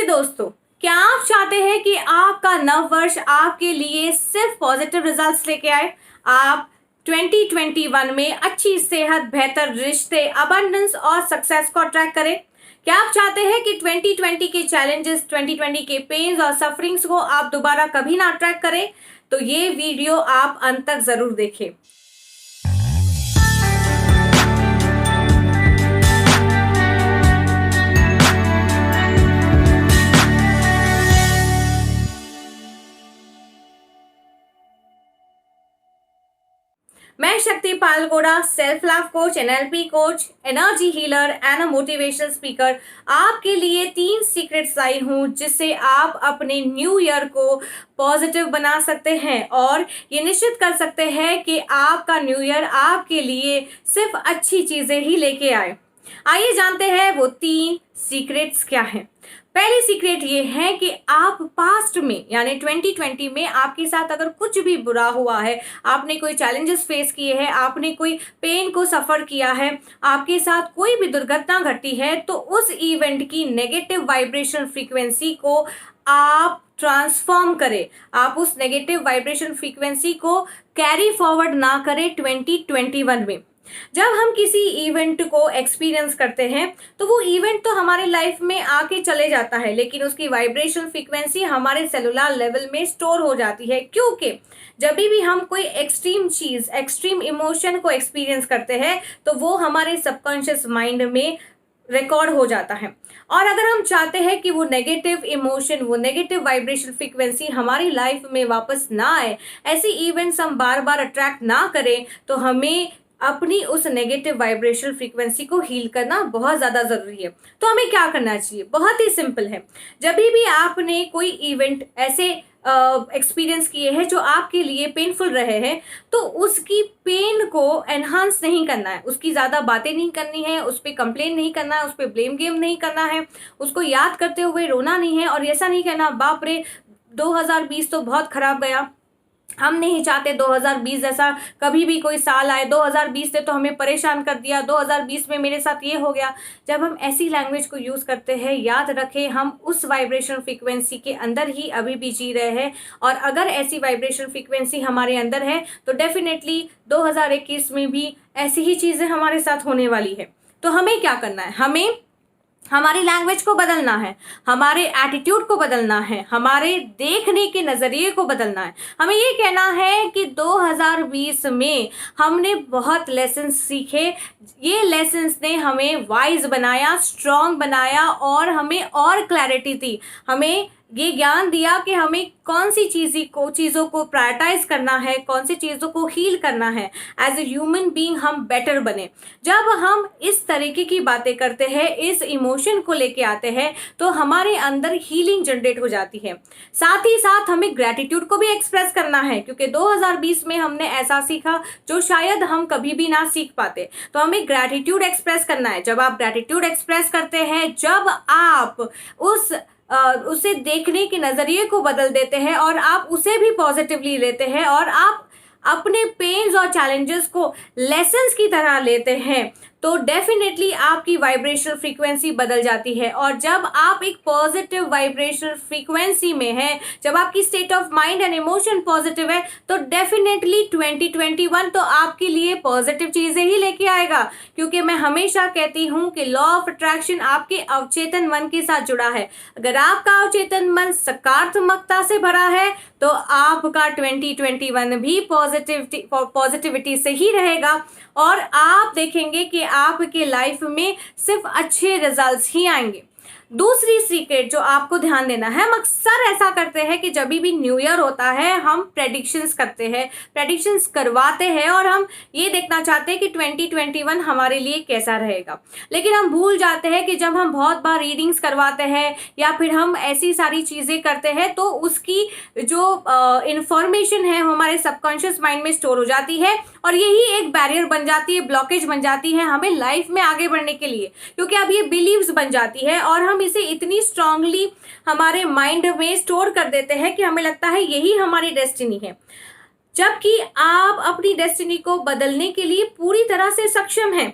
दोस्तों, क्या आप चाहते हैं कि आपका नव वर्ष आपके लिए सिर्फ पॉजिटिव रिजल्ट्स लेके आए? आप 2021 में अच्छी सेहत, बेहतर रिश्ते, अबंडेंस और सक्सेस को अट्रैक्ट करें? क्या आप चाहते हैं कि 2020 के चैलेंजेस, 2020 के पेन्स और सफरिंग्स को आप दोबारा कभी ना अट्रैक्ट करें? तो ये वीडियो आप अंत तक जरूर देखें। मैं Shakti Palgoda, self love coach, NLP coach, energy healer and a motivational speaker आपके लिए 3 सीक्रेट्स लाई हूँ जिससे आप अपने न्यू ईयर को पॉजिटिव बना सकते हैं और ये निश्चित कर सकते हैं कि आपका न्यू ईयर आपके लिए सिर्फ अच्छी चीजें ही लेके आए। आइए जानते हैं वो 3 सीक्रेट्स क्या हैं। पहली सीक्रेट ये है कि आप पास्ट में यानी 2020 में आपके साथ अगर कुछ भी बुरा हुआ है, आपने कोई चैलेंजेस फेस किए हैं, आपने कोई पेन को सफ़र किया है, आपके साथ कोई भी दुर्घटना घटी है, तो उस इवेंट की नेगेटिव वाइब्रेशन फ्रीक्वेंसी को आप ट्रांसफॉर्म करें। आप उस नेगेटिव वाइब्रेशन फ्रीक्वेंसी को कैरी फॉरवर्ड ना करें 2021 में। जब हम किसी इवेंट को एक्सपीरियंस करते हैं तो वो इवेंट तो हमारे लाइफ में आके चले जाता है, लेकिन उसकी वाइब्रेशन फ्रीक्वेंसी हमारे सेलुलर लेवल में स्टोर हो जाती है, क्योंकि जब भी हम कोई एक्सट्रीम चीज, एक्सट्रीम इमोशन को एक्सपीरियंस करते हैं तो वो हमारे सबकॉन्शियस माइंड में रिकॉर्ड हो जाता है। और अगर हम चाहते हैं कि वो नेगेटिव इमोशन, वो नेगेटिव वाइब्रेशन फ्रीक्वेंसी हमारी लाइफ में वापस ना आए, ऐसी इवेंट्स हम बार बार अट्रैक्ट ना करें, तो हमें अपनी उस नेगेटिव वाइब्रेशन फ्रीक्वेंसी को हील करना बहुत ज़्यादा ज़रूरी है। तो हमें क्या करना चाहिए? बहुत ही सिंपल है। जब भी आपने कोई इवेंट ऐसे एक्सपीरियंस किए हैं जो आपके लिए पेनफुल रहे हैं, तो उसकी पेन को एनहांस नहीं करना है, उसकी ज़्यादा बातें नहीं करनी है, उस पर कंप्लेन नहीं करना है, उस पर ब्लेम गेम नहीं करना है, उसको याद करते हुए रोना नहीं है और ऐसा नहीं कहना बाप रे 2020 तो बहुत खराब गया, हम नहीं चाहते 2020 जैसा कभी भी कोई साल आए, 2020 ने तो हमें परेशान कर दिया, 2020 में मेरे साथ ये हो गया। जब हम ऐसी लैंग्वेज को यूज़ करते हैं, याद रखें हम उस वाइब्रेशन फ्रीक्वेंसी के अंदर ही अभी भी जी रहे हैं, और अगर ऐसी वाइब्रेशन फ्रीक्वेंसी हमारे अंदर है तो डेफिनेटली 2021 में भी ऐसी ही चीज़ें हमारे साथ होने वाली है। तो हमें क्या करना है? हमें हमारी लैंग्वेज को बदलना है, हमारे एटीट्यूड को बदलना है, हमारे देखने के नज़रिए को बदलना है। हमें ये कहना है कि 2020 में हमने बहुत लेसन्स सीखे, ये लेसन्स ने हमें वाइज बनाया, स्ट्रॉन्ग बनाया और हमें और क्लैरिटी दी, हमें ये ज्ञान दिया कि हमें कौन सी चीज़ों को प्रायोरिटाइज करना है, कौन सी चीज़ों को हील करना है। एज ए ह्यूमन बीइंग हम बेटर बने। जब हम इस तरीके की बातें करते हैं, इस इमोशन को लेके आते हैं, तो हमारे अंदर हीलिंग जनरेट हो जाती है। साथ ही साथ हमें ग्रैटिट्यूड को भी एक्सप्रेस करना है, क्योंकि 2020 में हमने ऐसा सीखा जो शायद हम कभी भी ना सीख पाते। तो हमें ग्रैटिट्यूड एक्सप्रेस करना है। जब आप ग्रैटिट्यूड एक्सप्रेस करते हैं, जब आप उसे देखने के नज़रिए को बदल देते हैं और आप उसे भी पॉजिटिवली लेते हैं और आप अपने पेन्स और चैलेंजेस को लेसन्स की तरह लेते हैं, तो डेफिनेटली आपकी वाइब्रेशनल फ्रीक्वेंसी बदल जाती है। और जब आप एक पॉजिटिव वाइब्रेशनल फ्रीक्वेंसी में हैं, जब आपकी state of mind and emotion positive है, तो डेफिनेटली 2021 तो आपके लिए पॉजिटिव चीज़ें ही लेके आएगा। क्योंकि मैं हमेशा कहती हूँ कि लॉ ऑफ अट्रैक्शन आपके अवचेतन मन के साथ जुड़ा है। अगर आपका अवचेतन मन सकारात्मकता से भरा है तो आपका 2021 भी पॉजिटिविटी से ही रहेगा, और आप देखेंगे कि आपके लाइफ में सिर्फ अच्छे रिजल्ट्स ही आएंगे। दूसरी सीक्रेट जो आपको ध्यान देना है, हम अक्सर ऐसा करते हैं कि जब भी न्यू ईयर होता है हम प्रेडिक्शंस करते हैं, प्रेडिक्शंस करवाते हैं और हम ये देखना चाहते हैं कि 2021 हमारे लिए कैसा रहेगा। लेकिन हम भूल जाते हैं कि जब हम बहुत बार रीडिंग्स करवाते हैं या फिर हम ऐसी सारी चीज़ें करते हैं तो उसकी जो इंफॉर्मेशन है हमारे सबकॉन्शियस माइंड में स्टोर हो जाती है, और यही एक बैरियर बन जाती है, ब्लॉकेज बन जाती है हमें लाइफ में आगे बढ़ने के लिए। क्योंकि अब ये बिलीव्स बन जाती है और हम इसे इतनी स्ट्रांगली हमारे माइंड में स्टोर कर देते हैं कि हमें लगता है यही हमारी डेस्टिनी है, जबकि आप अपनी डेस्टिनी को बदलने के लिए पूरी तरह से सक्षम हैं।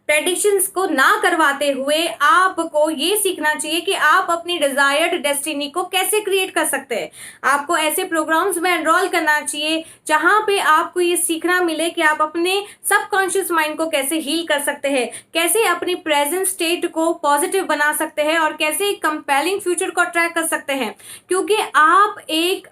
प्रेडिक्शंस को ना करवाते हुए आपको ये सीखना चाहिए कि आप अपनी डिजायर्ड डेस्टिनी को कैसे क्रिएट कर सकते हैं। आपको ऐसे प्रोग्राम्स में एनरोल करना चाहिए जहां पे आपको ये सीखना मिले कि आप अपने सबकॉन्शियस माइंड को कैसे हील कर सकते हैं, कैसे अपनी प्रेजेंट स्टेट को पॉजिटिव बना सकते हैं और कैसे एक कंपेलिंग फ्यूचर को अट्रैक्ट कर सकते हैं। क्योंकि आप एक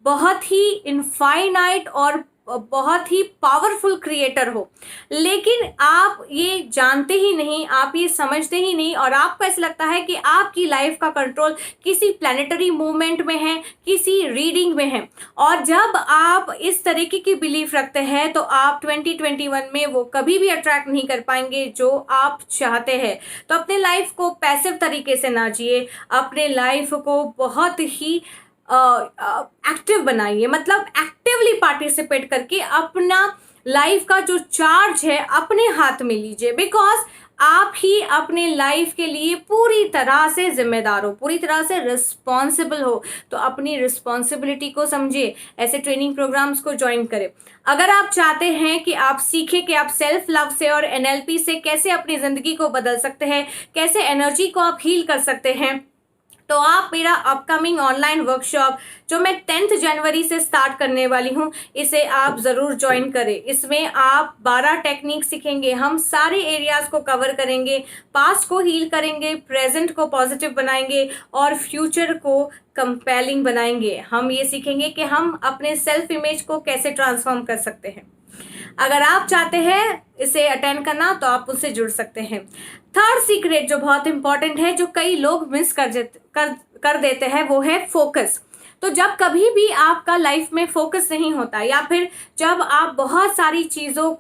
बहुत ही इनफाइनाइट और बहुत ही पावरफुल क्रिएटर हो, लेकिन आप ये जानते ही नहीं, आप ये समझते ही नहीं और आपको ऐसा लगता है कि आपकी लाइफ का कंट्रोल किसी प्लैनेटरी मूवमेंट में है, किसी रीडिंग में है। और जब आप इस तरीके की बिलीफ रखते हैं तो आप 2021 में वो कभी भी अट्रैक्ट नहीं कर पाएंगे जो आप चाहते हैं। तो अपने लाइफ को पैसिव तरीके से ना जिए, अपने लाइफ को बहुत ही एक्टिव बनाइए, मतलब एक्टिवली पार्टिसिपेट करके अपना लाइफ का जो चार्ज है अपने हाथ में लीजिए। बिकॉज आप ही अपने लाइफ के लिए पूरी तरह से जिम्मेदार हो, पूरी तरह से रिस्पॉन्सिबल हो। तो अपनी रिस्पॉन्सिबिलिटी को समझिए, ऐसे ट्रेनिंग प्रोग्राम्स को ज्वाइन करें। अगर आप चाहते हैं कि आप सीखें कि आप सेल्फ लव से और NLP से कैसे अपनी ज़िंदगी को बदल सकते हैं, कैसे एनर्जी को आप हील कर सकते हैं, तो आप मेरा अपकमिंग ऑनलाइन वर्कशॉप जो मैं 10 जनवरी से स्टार्ट करने वाली हूँ, इसे आप ज़रूर ज्वाइन करें। इसमें आप 12 टेक्निक सीखेंगे, हम सारे एरियाज़ को कवर करेंगे, पास्ट को हील करेंगे, प्रेजेंट को पॉजिटिव बनाएंगे और फ्यूचर को कंपेलिंग बनाएंगे। हम ये सीखेंगे कि हम अपने सेल्फ इमेज को कैसे ट्रांसफॉर्म कर सकते हैं। अगर आप चाहते हैं इसे अटेंड करना तो आप उससे जुड़ सकते हैं। थर्ड सीक्रेट जो बहुत इंपॉर्टेंट है, जो कई लोग मिस कर देते हैं, वो है फोकस। तो जब कभी भी आपका लाइफ में फोकस नहीं होता या फिर जब आप बहुत सारी चीज़ों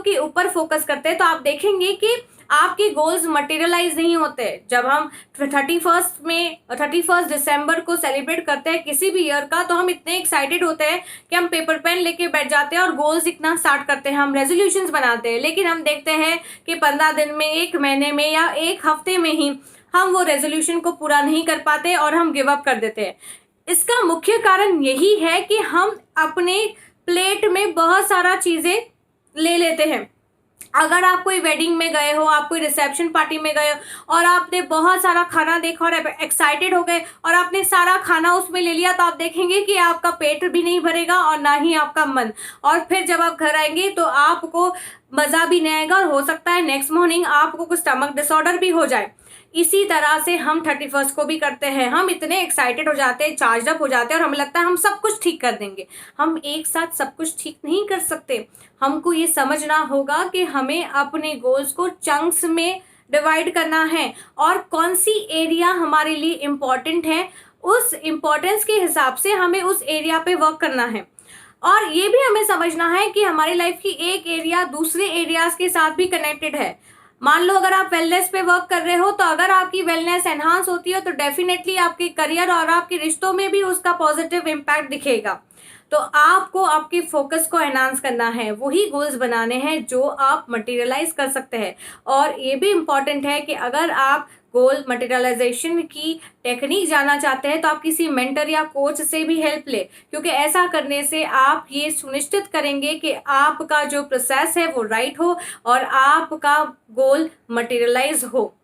के ऊपर फोकस करते हैं तो आप देखेंगे कि आपके गोल्स मटेरियलाइज नहीं होते। जब हम 31 दिसंबर को सेलिब्रेट करते हैं किसी भी ईयर का, तो हम इतने एक्साइटेड होते हैं कि हम पेपर पेन लेके बैठ जाते हैं और गोल्स लिखना स्टार्ट करते हैं, हम रेजोल्यूशंस बनाते हैं। लेकिन हम देखते हैं कि 15 दिन में, 1 महीने में या 1 हफ्ते में ही हम वो रेजोल्यूशन को पूरा नहीं कर पाते और हम गिव अप कर देते हैं। इसका मुख्य कारण यही है कि हम अपने प्लेट में बहुत सारा चीज़ें ले लेते हैं। अगर आप कोई वेडिंग में गए हो, आप कोई रिसेप्शन पार्टी में गए हो और आपने बहुत सारा खाना देखा और एक्साइटेड हो गए और आपने सारा खाना उसमें ले लिया, तो आप देखेंगे कि आपका पेट भी नहीं भरेगा और ना ही आपका मन। और फिर जब आप घर आएंगे तो आपको मज़ा भी नहीं आएगा और हो सकता है नेक्स्ट मॉर्निंग आपको कुछ स्टमक डिसऑर्डर भी हो जाए। इसी तरह से हम 31 को भी करते हैं। हम इतने एक्साइटेड हो जाते हैं, चार्ज अप हो जाते हैं और हमें लगता है हम सब कुछ ठीक कर देंगे। हम एक साथ सब कुछ ठीक नहीं कर सकते। हमको ये समझना होगा कि हमें अपने गोल्स को चंक्स में डिवाइड करना है और कौन सी एरिया हमारे लिए इम्पॉर्टेंट है, उस इम्पोर्टेंस के हिसाब से हमें उस एरिया पे वर्क करना है। और ये भी हमें समझना है कि हमारी लाइफ की एक एरिया दूसरे एरियाज के साथ भी कनेक्टेड है। मान लो अगर आप वेलनेस पे वर्क कर रहे हो, तो अगर आपकी वेलनेस एनहांस होती है तो डेफिनेटली आपके करियर और आपके रिश्तों में भी उसका पॉजिटिव इम्पैक्ट दिखेगा। तो आपको आपके फोकस को एनहांस करना है, वही गोल्स बनाने हैं जो आप मटेरियलाइज कर सकते हैं। और ये भी इम्पॉर्टेंट है कि अगर आप गोल मटेरियलाइजेशन की टेक्निक जानना चाहते हैं तो आप किसी मेंटर या कोच से भी हेल्प ले, क्योंकि ऐसा करने से आप ये सुनिश्चित करेंगे कि आपका जो प्रोसेस है वो राइट हो और आपका गोल मटेरियलाइज हो।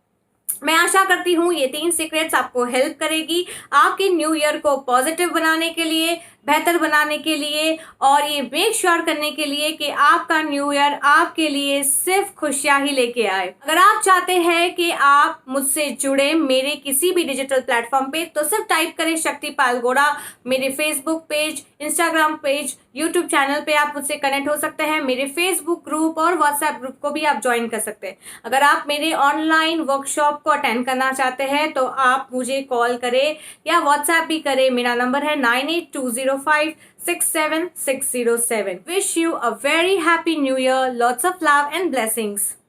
मैं आशा करती हूँ ये 3 सीक्रेट्स आपको हेल्प करेगी आपके न्यू ईयर को पॉजिटिव बनाने के लिए, बेहतर बनाने के लिए और ये मेक श्योर करने के लिए कि आपका न्यू ईयर आपके लिए सिर्फ खुशियां ही लेके आए। अगर आप चाहते हैं कि आप मुझसे जुड़े मेरे किसी भी डिजिटल प्लेटफॉर्म पे, तो सिर्फ टाइप करें शक्ति पाल गोड़ा। मेरे Facebook page, Instagram page, YouTube channel पे आप मुझसे कनेक्ट हो सकते हैं। मेरे फेसबुक ग्रुप और व्हाट्सएप ग्रुप को भी आप ज्वाइन कर सकते हैं। अगर आप मेरे ऑनलाइन वर्कशॉप को अटेंड करना चाहते हैं तो आप मुझे कॉल करें या व्हाट्सएप भी करें। मेरा नंबर है 9820567607। Wish you a very happy new year, lots of love and blessings.